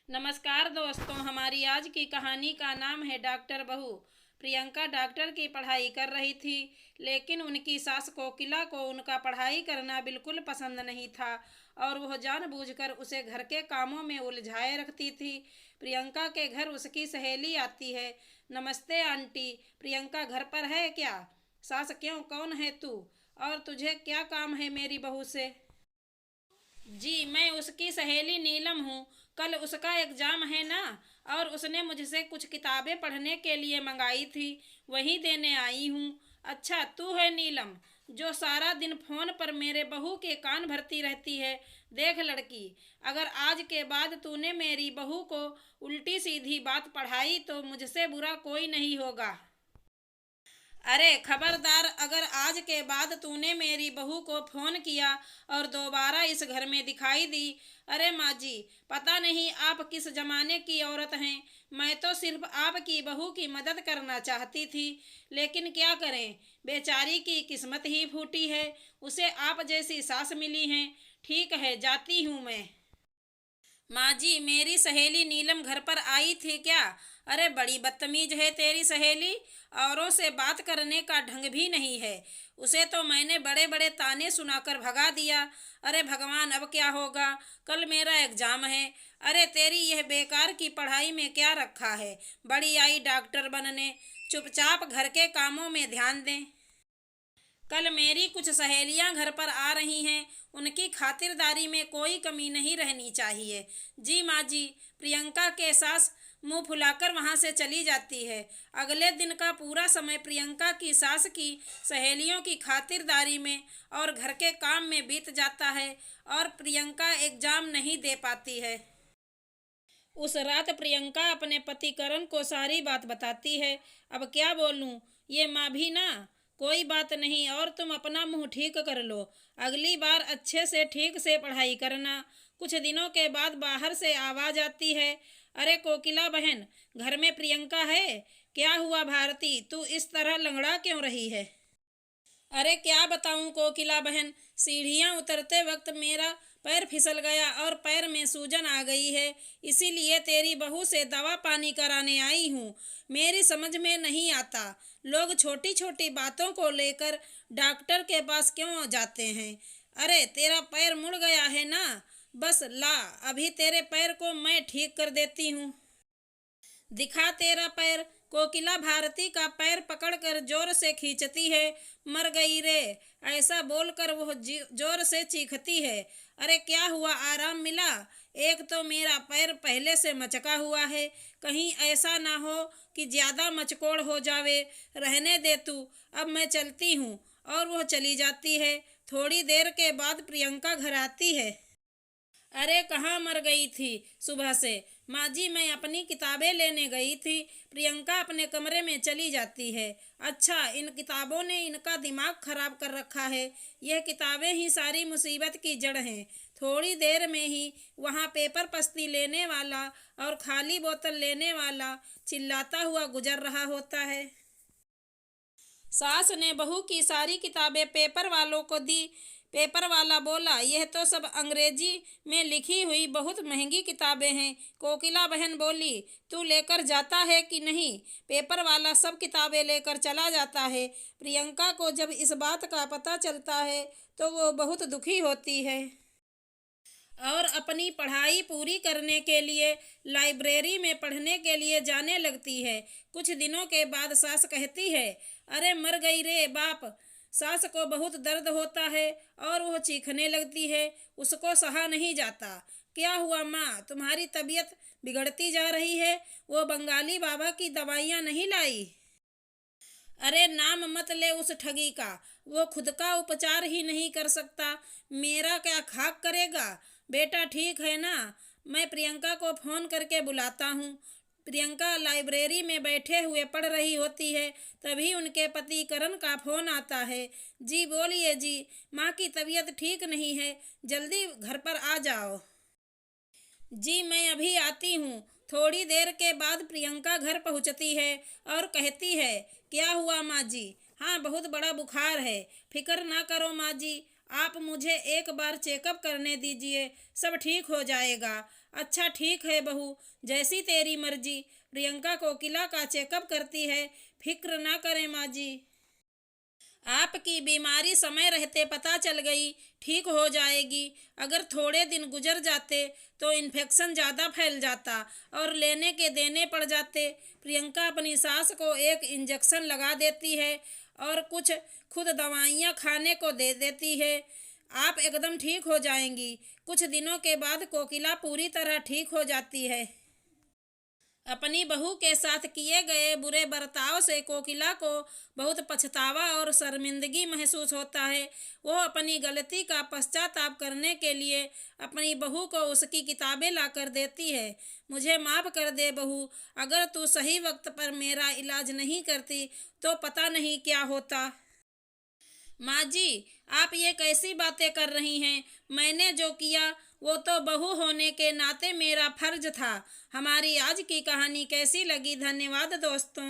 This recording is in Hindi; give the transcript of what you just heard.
नमस्कार दोस्तों, हमारी आज की कहानी का नाम है डॉक्टर बहू। प्रियंका डॉक्टर की पढ़ाई कर रही थी, लेकिन उनकी सास कोकिला को उनका पढ़ाई करना बिल्कुल पसंद नहीं था और वह जानबूझकर उसे घर के कामों में उलझाए रखती थी। प्रियंका के घर उसकी सहेली आती है। नमस्ते आंटी, प्रियंका घर पर है क्या? सास क्यों, कौन है तू और तुझे क्या काम है मेरी बहू से? जी, मैं उसकी सहेली नीलम हूँ। कल उसका एग्ज़ाम है ना, और उसने मुझसे कुछ किताबें पढ़ने के लिए मंगाई थी, वही देने आई हूँ। अच्छा, तू है नीलम, जो सारा दिन फ़ोन पर मेरे बहू के कान भरती रहती है। देख लड़की, अगर आज के बाद तूने मेरी बहू को उल्टी सीधी बात पढ़ाई तो मुझसे बुरा कोई नहीं होगा। अरे खबरदार, अगर आज के बाद तूने मेरी बहू को फोन किया और दोबारा इस घर में दिखाई दी। अरे माँ जी, पता नहीं आप किस जमाने की औरत हैं। मैं तो सिर्फ आपकी बहू की मदद करना चाहती थी, लेकिन क्या करें, बेचारी की किस्मत ही फूटी है। उसे आप जैसी सास मिली हैं। ठीक है, जाती हूँ मैं। माँ जी, मेरी सहेली नीलम घर पर आई थी क्या? अरे बड़ी बदतमीज है तेरी सहेली, औरों से बात करने का ढंग भी नहीं है। उसे तो मैंने बड़े बड़े ताने सुनाकर भगा दिया। अरे भगवान, अब क्या होगा? कल मेरा एग्जाम है। अरे तेरी यह बेकार की पढ़ाई में क्या रखा है? बड़ी आई डॉक्टर बनने। चुपचाप घर के कामों में ध्यान दें। कल मेरी कुछ सहेलियां घर पर आ रही हैं, उनकी खातिरदारी में कोई कमी नहीं रहनी चाहिए। जी माँ जी। प्रियंका के सास मुंह फुलाकर वहां से चली जाती है। अगले दिन का पूरा समय प्रियंका की सास की सहेलियों की खातिरदारी में और घर के काम में बीत जाता है, और प्रियंका एग्जाम नहीं दे पाती है। उस रात प्रियंका अपने पति करण को सारी बात बताती है। अब क्या बोलूं, ये माँ भी ना। कोई बात नहीं, और तुम अपना मुंह ठीक कर लो। अगली बार अच्छे से ठीक से पढ़ाई करना। कुछ दिनों के बाद बाहर से आवाज आती है। अरे कोकिला बहन, घर में प्रियंका है? क्या हुआ भारती, तू इस तरह लंगड़ा क्यों रही है? अरे क्या बताऊं कोकिला बहन, सीढ़ियां उतरते वक्त मेरा पैर फिसल गया और पैर में सूजन आ गई है। इसीलिए तेरी बहू से दवा पानी कराने आई हूँ। मेरी समझ में नहीं आता, लोग छोटी छोटी बातों को लेकर डॉक्टर के पास क्यों जाते हैं। अरे तेरा पैर मुड़ गया है ना, बस ला, अभी तेरे पैर को मैं ठीक कर देती हूँ। दिखा तेरा पैर। कोकिला भारती का पैर पकड़कर जोर से खींचती है। मर गई रे, ऐसा बोलकर वह जोर से चीखती है। अरे क्या हुआ, आराम मिला? एक तो मेरा पैर पहले से मचका हुआ है, कहीं ऐसा ना हो कि ज्यादा मचकोड़ हो जावे। रहने दे तू, अब मैं चलती हूँ। और वह चली जाती है। थोड़ी देर के बाद प्रियंका घर आती है। अरे कहाँ मर गई थी सुबह से? माँ जी, मैं अपनी किताबें लेने गई थी। प्रियंका अपने कमरे में चली जाती है। अच्छा, इन किताबों ने इनका दिमाग खराब कर रखा है। यह किताबें ही सारी मुसीबत की जड़ हैं। थोड़ी देर में ही वहाँ पेपर पस्ती लेने वाला और खाली बोतल लेने वाला चिल्लाता हुआ गुजर रहा होता है। सास ने बहू की सारी किताबें पेपर वालों को दी। पेपर वाला बोला, यह तो सब अंग्रेजी में लिखी हुई बहुत महंगी किताबें हैं। कोकिला बहन बोली, तू लेकर जाता है कि नहीं? पेपर वाला सब किताबें लेकर चला जाता है। प्रियंका को जब इस बात का पता चलता है तो वो बहुत दुखी होती है और अपनी पढ़ाई पूरी करने के लिए लाइब्रेरी में पढ़ने के लिए जाने लगती है। कुछ दिनों के बाद सास कहती है, अरे मर गई रे बाप। सास को बहुत दर्द होता है और वह चीखने लगती है। उसको सहा नहीं जाता। क्या हुआ माँ, तुम्हारी तबीयत बिगड़ती जा रही है? वो बंगाली बाबा की दवाइयाँ नहीं लाई? अरे नाम मत ले उस ठगी का। वो खुद का उपचार ही नहीं कर सकता, मेरा क्या खाक करेगा? बेटा ठीक है ना? मैं प्रियंका को फोन करके बुलाता हूँ। प्रियंका लाइब्रेरी में बैठे हुए पढ़ रही होती है, तभी उनके पति करण का फोन आता है। जी बोलिए जी, माँ की तबीयत ठीक नहीं है, जल्दी घर पर आ जाओ। जी मैं अभी आती हूँ। थोड़ी देर के बाद प्रियंका घर पहुँचती है और कहती है, क्या हुआ माँ जी? हाँ, बहुत बड़ा बुखार है। फिक्र ना करो माँ जी, आप मुझे एक बार चेकअप करने दीजिए, सब ठीक हो जाएगा। अच्छा ठीक है बहू, जैसी तेरी मर्जी। प्रियंका कोकिला का चेकअप करती है। फिक्र ना करें माँ जी। आपकी बीमारी समय रहते पता चल गई, ठीक हो जाएगी। अगर थोड़े दिन गुजर जाते तो इन्फेक्शन ज़्यादा फैल जाता और लेने के देने पड़ जाते। प्रियंका अपनी सास को एक इंजेक्शन लगा देती है और कुछ खुद दवाइयाँ खाने को दे देती है। आप एकदम ठीक हो जाएंगी। कुछ दिनों के बाद कोकिला पूरी तरह ठीक हो जाती है। अपनी बहू के साथ किए गए बुरे बर्ताव से कोकिला को बहुत पछतावा और शर्मिंदगी महसूस होता है। वो अपनी गलती का पश्चाताप करने के लिए अपनी बहू को उसकी किताबें ला कर देती है। मुझे माफ़ कर दे बहू, अगर तू सही वक्त पर मेरा इलाज नहीं करती तो पता नहीं क्या होता। माँ जी, आप ये कैसी बातें कर रही हैं? मैंने जो किया वो तो बहू होने के नाते मेरा फर्ज था। हमारी आज की कहानी कैसी लगी? धन्यवाद दोस्तों।